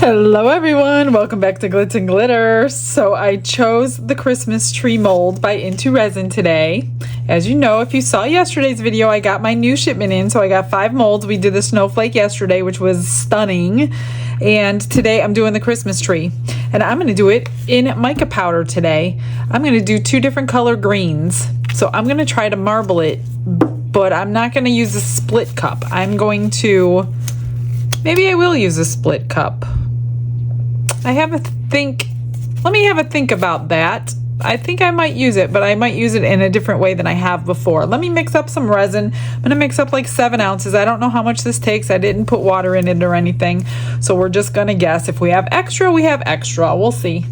Hello everyone, welcome back to Glitz and Glitter. So I chose the Christmas tree mold by Into Resin today. As you know, if you saw yesterday's video, I got my new shipment in, so I got 5 molds. We did the snowflake yesterday, which was stunning. And today I'm doing the Christmas tree. And I'm gonna do it in mica powder today. I'm gonna do 2 different color greens. So I'm gonna try to marble it, but I'm not gonna use a split cup. I'm going to, maybe I will use a split cup. Let me have a think about that. I think I might use it, but I might use it in a different way than I have before. Let me mix up some resin. I'm gonna mix up like 7 ounces. I don't know how much this takes. I didn't put water in it or anything. So we're just gonna guess. If we have extra, we have extra. We'll see.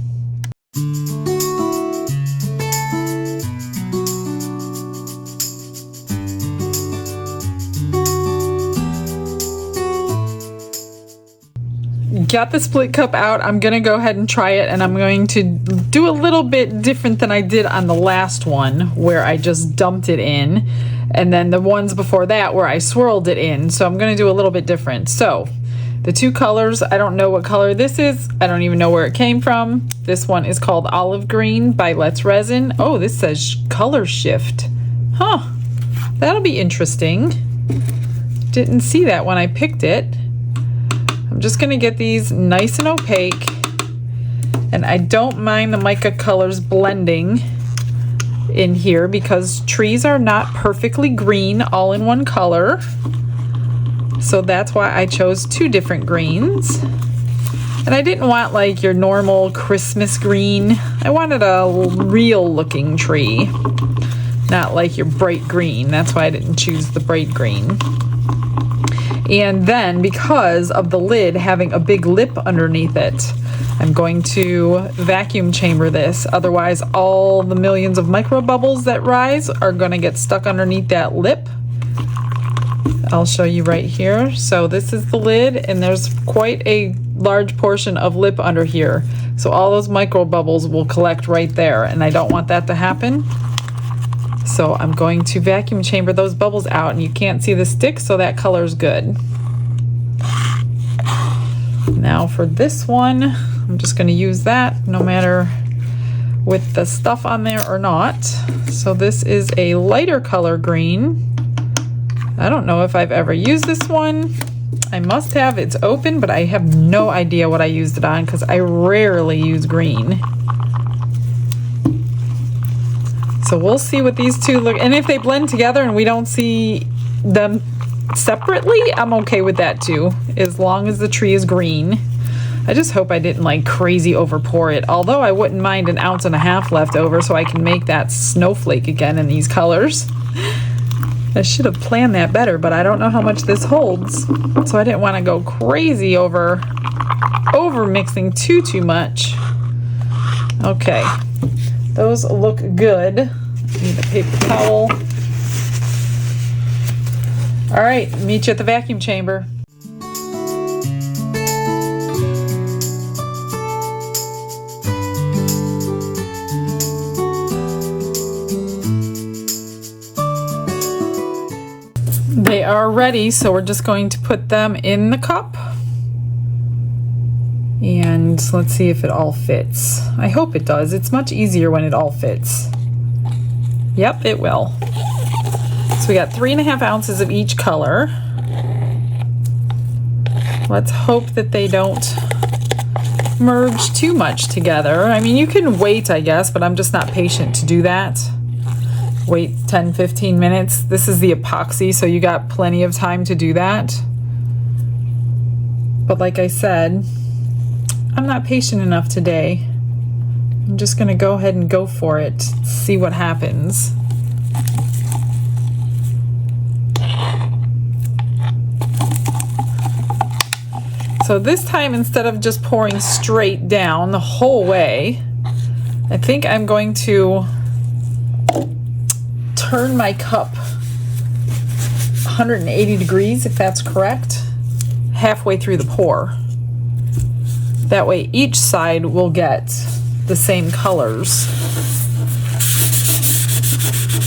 Got the split cup out. I'm gonna go ahead and try it, and I'm going to do a little bit different than I did on the last one where I just dumped it in, and then the ones before that where I swirled it in. So I'm gonna do a little bit different. So the 2 colors, I don't know what color this is. I don't even know where it came from. This one is called Olive Green by Let's Resin. Oh, this says color shift. Huh, that'll be interesting. Didn't see that when I picked it. I'm just gonna get these nice and opaque, and I don't mind the mica colors blending in here because trees are not perfectly green all in one color. So that's why I chose 2 different greens. And I didn't want like your normal Christmas green. I wanted a real looking tree, not like your bright green. That's why I didn't choose the bright green. And then because of the lid having a big lip underneath it, I'm going to vacuum chamber this. Otherwise, all the millions of micro bubbles that rise are going to get stuck underneath that lip. I'll show you right here. So this is the lid, and there's quite a large portion of lip under here. So all those micro bubbles will collect right there, and I don't want that to happen. So I'm going to vacuum chamber those bubbles out, and you can't see the stick, so that color's good. Now for this one, I'm just going to use that no matter with the stuff on there or not. So this is a lighter color green. I don't know if I've ever used this one. I must have. It's open, but I have no idea what I used it on because I rarely use green. So we'll see what these 2 look, and if they blend together and we don't see them separately, I'm okay with that too, as long as the tree is green. I just hope I didn't like crazy over pour it, although I wouldn't mind 1.5 ounces left over so I can make that snowflake again in these colors. I should have planned that better, but I don't know how much this holds, so I didn't want to go crazy over mixing too much. Okay. Those look good. Need a paper towel. All right, meet you at the vacuum chamber. They are ready, so we're just going to put them in the cup. And let's see if it all fits. I hope it does. It's much easier when it all fits. Yep, it will. So we got 3.5 ounces of each color. Let's hope that they don't merge too much together. I mean, you can wait, I guess, but I'm just not patient to do that. Wait 10-15 minutes. This is the epoxy, so you got plenty of time to do that. But like I said, I'm not patient enough today. I'm just gonna go ahead and go for it, see what happens. So this time, instead of just pouring straight down the whole way, I think I'm going to turn my cup 180 degrees, if that's correct, halfway through the pour. That way each side will get the same colors.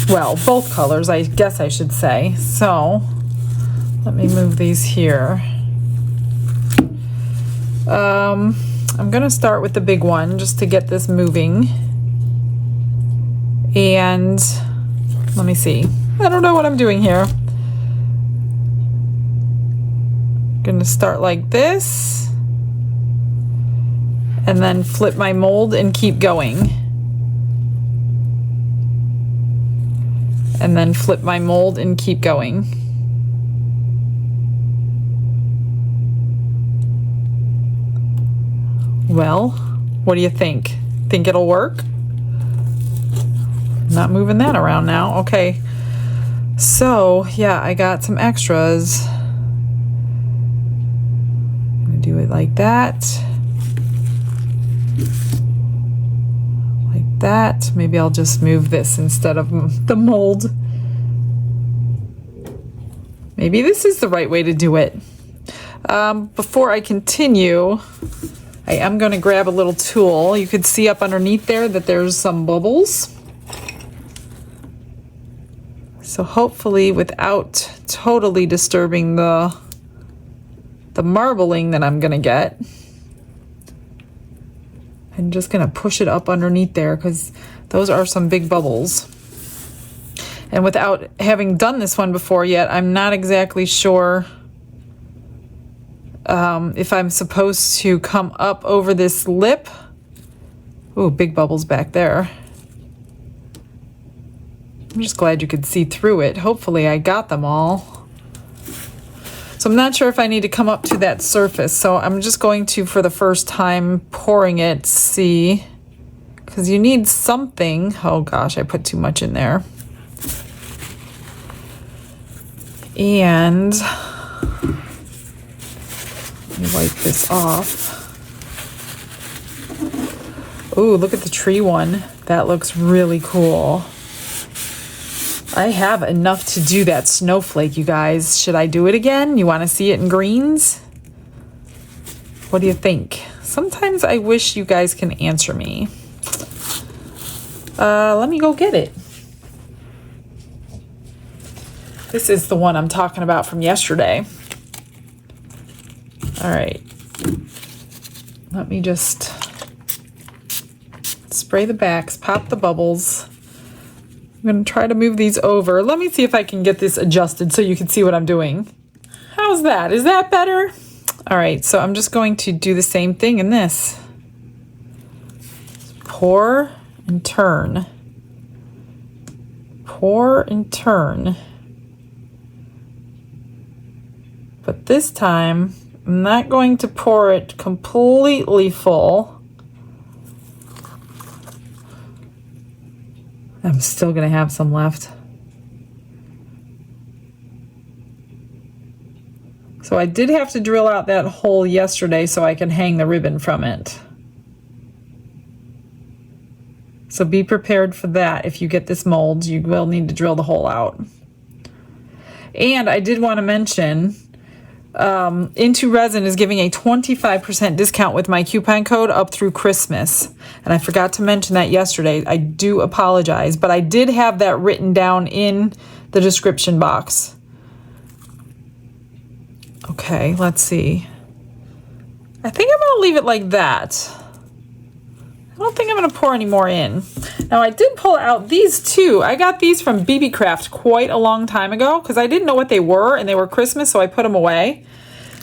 Well, both colors, I guess I should say. So let me move these here. I'm gonna start with the big one just to get this moving. And let me see. I don't know what I'm doing here. Gonna start like this. And then flip my mold and keep going. And then flip my mold and keep going. Well, what do you think? Think it'll work? Not moving that around now. Okay. So, yeah, I got some extras. I'm gonna do it like that. Like that. Maybe I'll just move this instead of the mold. Maybe this is the right way to do it. Before I continue, I am going to grab a little tool. You could see up underneath there that there's some bubbles. So hopefully without totally disturbing the marbling that I'm going to get, I'm just going to push it up underneath there because those are some big bubbles. And without having done this one before yet, I'm not exactly sure if I'm supposed to come up over this lip. Ooh, big bubbles back there. I'm just glad you could see through it. Hopefully I got them all. So I'm not sure if I need to come up to that surface. So I'm just going to, for the first time pouring it, see, because you need something. Oh gosh, I put too much in there. And let me wipe this off. Ooh, look at the tree one. That looks really cool. I have enough to do that snowflake, you guys. Should I do it again? You want to see it in greens? What do you think? Sometimes I wish you guys can answer me. Let me go get it. This is the one I'm talking about from yesterday. All right. Let me just spray the backs, pop the bubbles. I'm going to try to move these over. Let me see if I can get this adjusted so you can see what I'm doing. How's that? Is that better? All right, so I'm just going to do the same thing in this. Pour and turn. Pour and turn. But this time, I'm not going to pour it completely full. I'm still going to have some left. So I did have to drill out that hole yesterday so I can hang the ribbon from it. So be prepared for that. If you get this mold, you will need to drill the hole out. And I did want to mention, Into Resin is giving a 25% discount with my coupon code up through Christmas. And I forgot to mention that yesterday. I do apologize, but I did have that written down in the description box. Okay, let's see. I think I'm going to leave it like that. I don't think I'm going to pour any more in. Now, I did pull out these two. I got these from BeeBee Craft quite a long time ago because I didn't know what they were, and they were Christmas, so I put them away.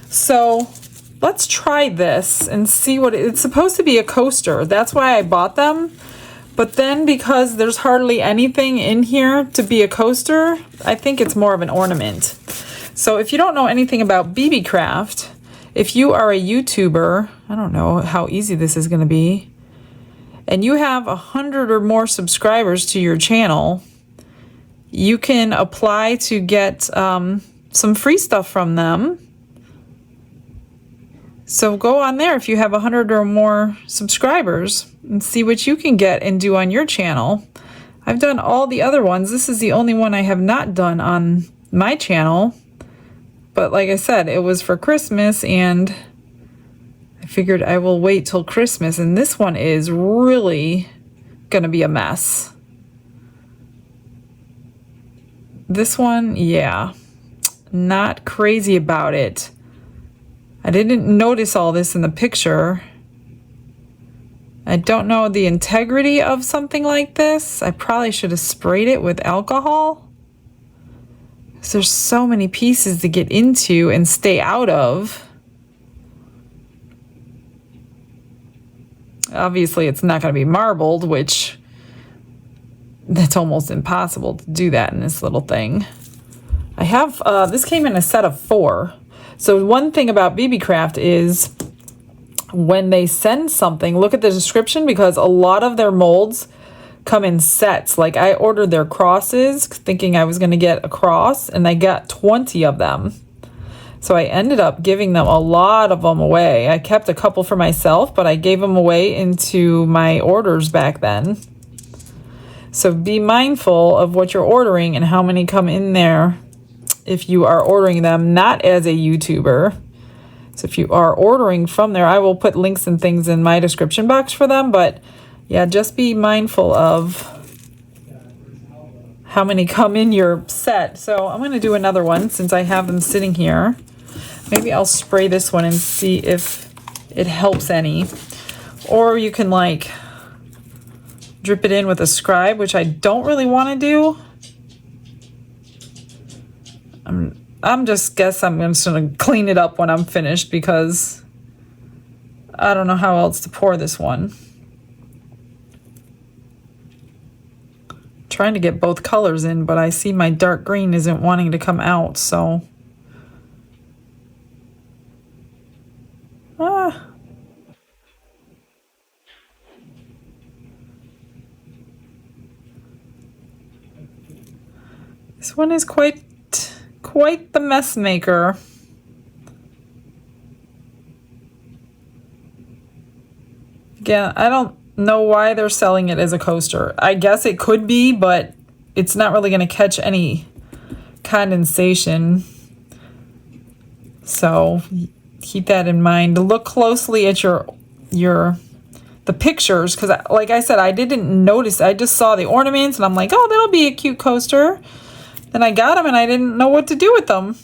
So let's try this and see what it's supposed to be. A coaster. That's why I bought them. But then because there's hardly anything in here to be a coaster, I think it's more of an ornament. So if you don't know anything about BeeBee Craft, if you are a YouTuber, I don't know how easy this is going to be, and you have 100 or more subscribers to your channel, you can apply to get some free stuff from them. So go on there if you have 100 or more subscribers and see what you can get and do on your channel. I've done all the other ones. This is the only one I have not done on my channel. But like I said, it was for Christmas, and I figured I will wait till Christmas. And this one is really going to be a mess. This one, yeah, not crazy about it. I didn't notice all this in the picture. I don't know the integrity of something like this. I probably should have sprayed it with alcohol. Because there's so many pieces to get into and stay out of. Obviously, it's not going to be marbled, which that's almost impossible to do that in this little thing. I have, this came in a set of 4. So one thing about BeeBee Craft is when they send something, look at the description, because a lot of their molds come in sets. Like I ordered their crosses thinking I was going to get a cross, and I got 20 of them. So I ended up giving them a lot of them away. I kept a couple for myself, but I gave them away into my orders back then. So be mindful of what you're ordering and how many come in there if you are ordering them not as a YouTuber. So if you are ordering from there, I will put links and things in my description box for them. But yeah, just be mindful of how many come in your set. So I'm going to do another one since I have them sitting here. Maybe I'll spray this one and see if it helps any. Or you can like drip it in with a scribe, which I don't really want to do. I'm just going to clean it up when I'm finished because I don't know how else to pour this one. Trying to get both colors in, but I see my dark green isn't wanting to come out, so. This one is quite the mess maker. Again, I don't know why they're selling it as a coaster. I guess it could be, but it's not really going to catch any condensation. So keep that in mind. Look closely at the pictures, because like I said, I didn't notice. I just saw the ornaments and I'm like, oh, that'll be a cute coaster. Then I got them and I didn't know what to do with them.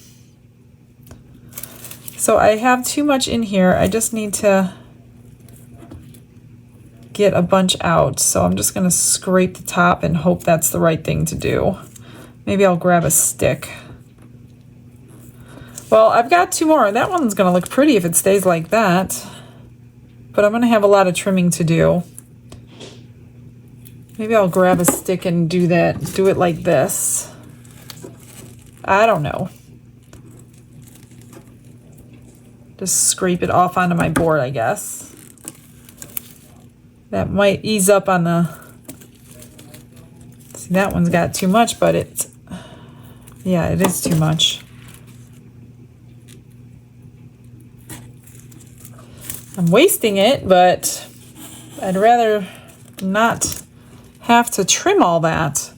So I have too much in here. I just need to get a bunch out. So I'm just going to scrape the top and hope that's the right thing to do. Maybe I'll grab a stick. Well, I've got 2 more. That one's going to look pretty if it stays like that. But I'm going to have a lot of trimming to do. Maybe I'll grab a stick and do that. Do it like this. I don't know. Just scrape it off onto my board, I guess. That might ease up on the... See, that one's got too much, but it's... Yeah, it is too much. I'm wasting it, but I'd rather not have to trim all that.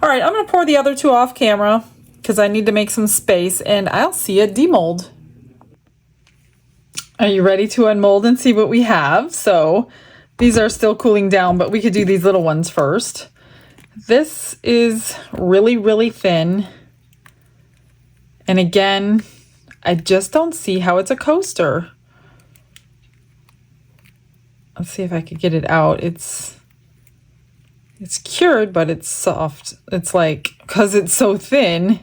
All right, I'm going to pour the other 2 off camera because I need to make some space, and I'll see you demold. Are you ready to unmold and see what we have? So these are still cooling down, but we could do these little ones first. This is really, really thin. And again, I just don't see how it's a coaster. Let's see if I could get it out. It's cured, but it's soft. It's like, because it's so thin,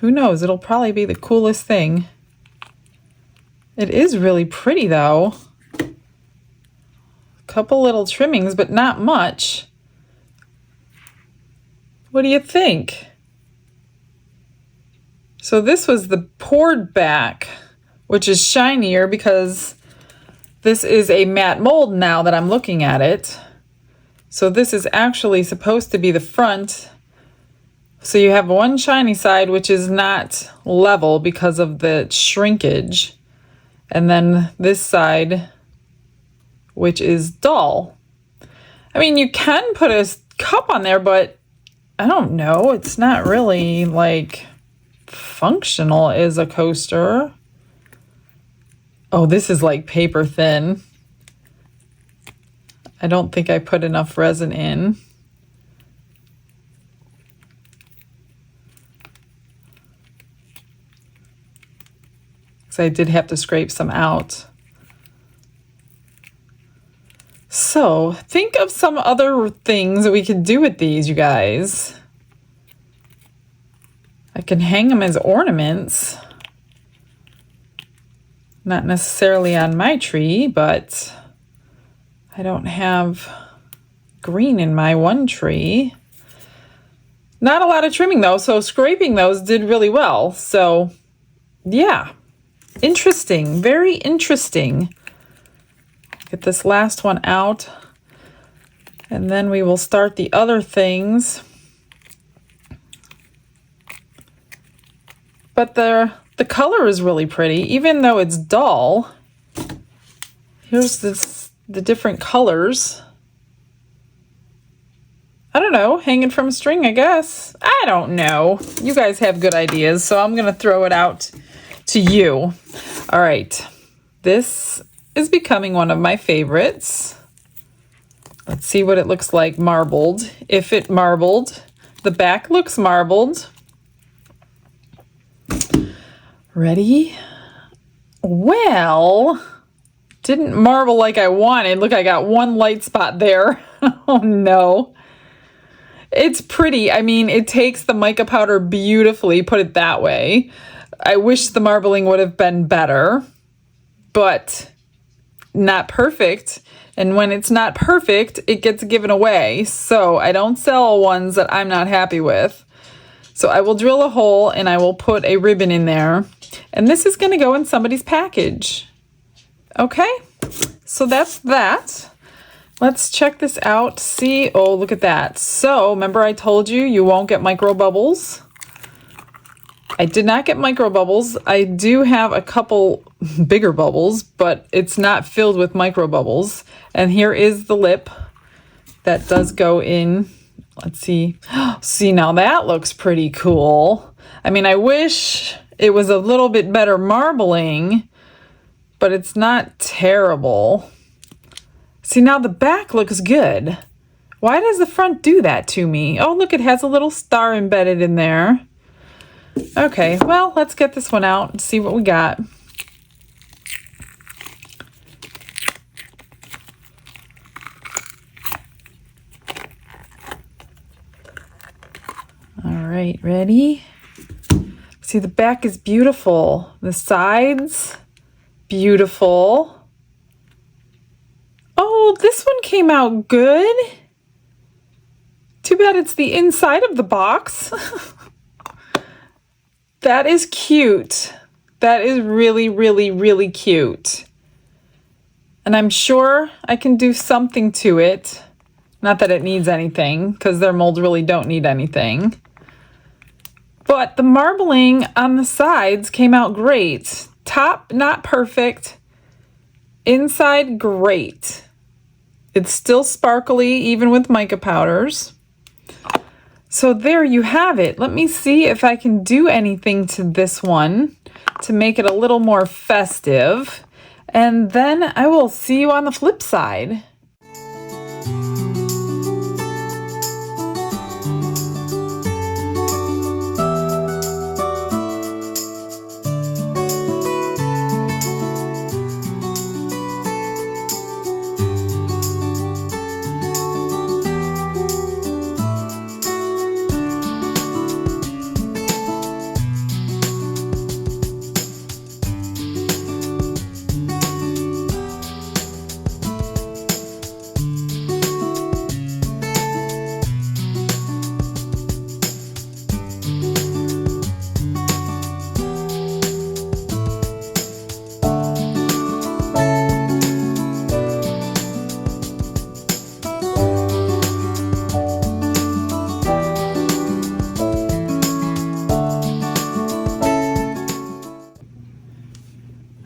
who knows? It'll probably be the coolest thing. It is really pretty though. A couple little trimmings, but not much. What do you think? So this was the poured back, which is shinier because this is a matte mold now that I'm looking at it. So this is actually supposed to be the front. So you have one shiny side, which is not level because of the shrinkage. And then this side, which is dull. I mean, you can put a cup on there, but I don't know. It's not really like functional as a coaster. Oh, this is like paper thin. I don't think I put enough resin in. I did have to scrape some out. So think of some other things that we could do with these, you guys. I can hang them as ornaments. Not necessarily on my tree, but I don't have green in my one tree. Not a lot of trimming though, so scraping those did really well. So yeah, interesting, very interesting. Get this last one out, and then we will start the other things. But the color is really pretty, even though it's dull. Here's the different colors. I don't know, hanging from a string, I guess. I don't know. You guys have good ideas, so I'm gonna throw it out to you. All right, this is becoming one of my favorites. Let's see what it looks like marbled. If it marbled, the back looks marbled. Ready? Well, didn't marble like I wanted. Look, I got one light spot there. Oh no. It's pretty. I mean, it takes the mica powder beautifully, put it that way. I wish the marbling would have been better, but not perfect. And when it's not perfect, it gets given away. So I don't sell ones that I'm not happy with. So I will drill a hole and I will put a ribbon in there. And this is going to go in somebody's package. Okay, so that's that. Let's check this out. See, oh, look at that. So remember I told you you won't get micro bubbles? I did not get micro bubbles. I do have a couple bigger bubbles, but it's not filled with micro bubbles. And here is the lip that does go in. Let's see. See, now that looks pretty cool. I mean, I wish it was a little bit better marbling, but it's not terrible. See, now the back looks good. Why does the front do that to me? Oh, look, it has a little star embedded in there. Okay, well, let's get this one out and see what we got. All right, ready? See, the back is beautiful. The sides, beautiful. Oh, this one came out good. Too bad it's the inside of the box. That is cute. That is really, really, really cute. And I'm sure I can do something to it. Not that it needs anything, because their molds really don't need anything. But the marbling on the sides came out great. Top, not perfect. Inside, great. It's still sparkly, even with mica powders. So there you have it. Let me see if I can do anything to this one to make it a little more festive. And then I will see you on the flip side.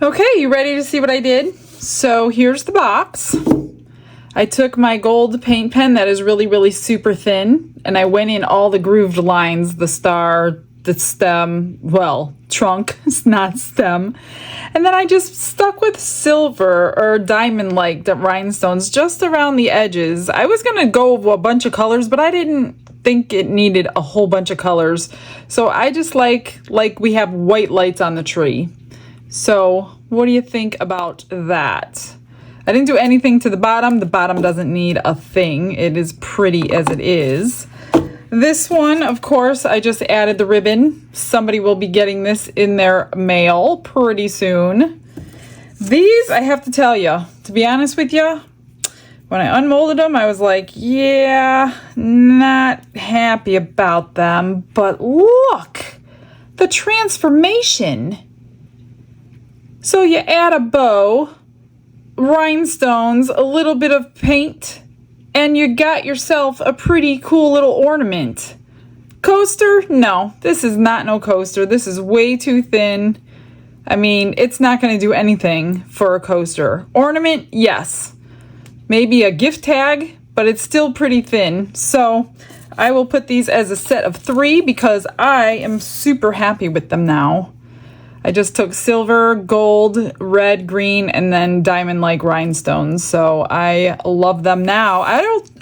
Okay, you ready to see what I did? So here's the box. I took my gold paint pen that is really, really super thin, and I went in all the grooved lines, the star, the stem, well, trunk, it's not stem. And then I just stuck with silver or diamond-like rhinestones just around the edges. I was gonna go with a bunch of colors, but I didn't think it needed a whole bunch of colors. So I just like we have white lights on the tree. So what do you think about that? I didn't do anything to the bottom. The bottom doesn't need a thing. It is pretty as it is. This one, of course, I just added the ribbon. Somebody will be getting this in their mail pretty soon. These, I have to tell you, to be honest with you, when I unmolded them, I was like, yeah, not happy about them. But look, the transformation. So you add a bow, rhinestones, a little bit of paint, and you got yourself a pretty cool little ornament. Coaster? No, this is not no coaster. This is way too thin. I mean, it's not going to do anything for a coaster. Ornament? Yes. Maybe a gift tag, but it's still pretty thin. So I will put these as a set of 3 because I am super happy with them now. I just took silver, gold, red, green, and then diamond-like rhinestones. So I love them now.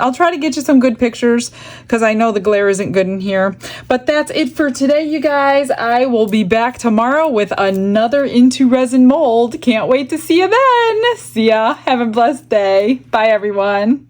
I'll try to get you some good pictures because I know the glare isn't good in here. But that's it for today, you guys. I will be back tomorrow with another Into Resin mold. Can't wait to see you then. See ya. Have a blessed day. Bye, everyone.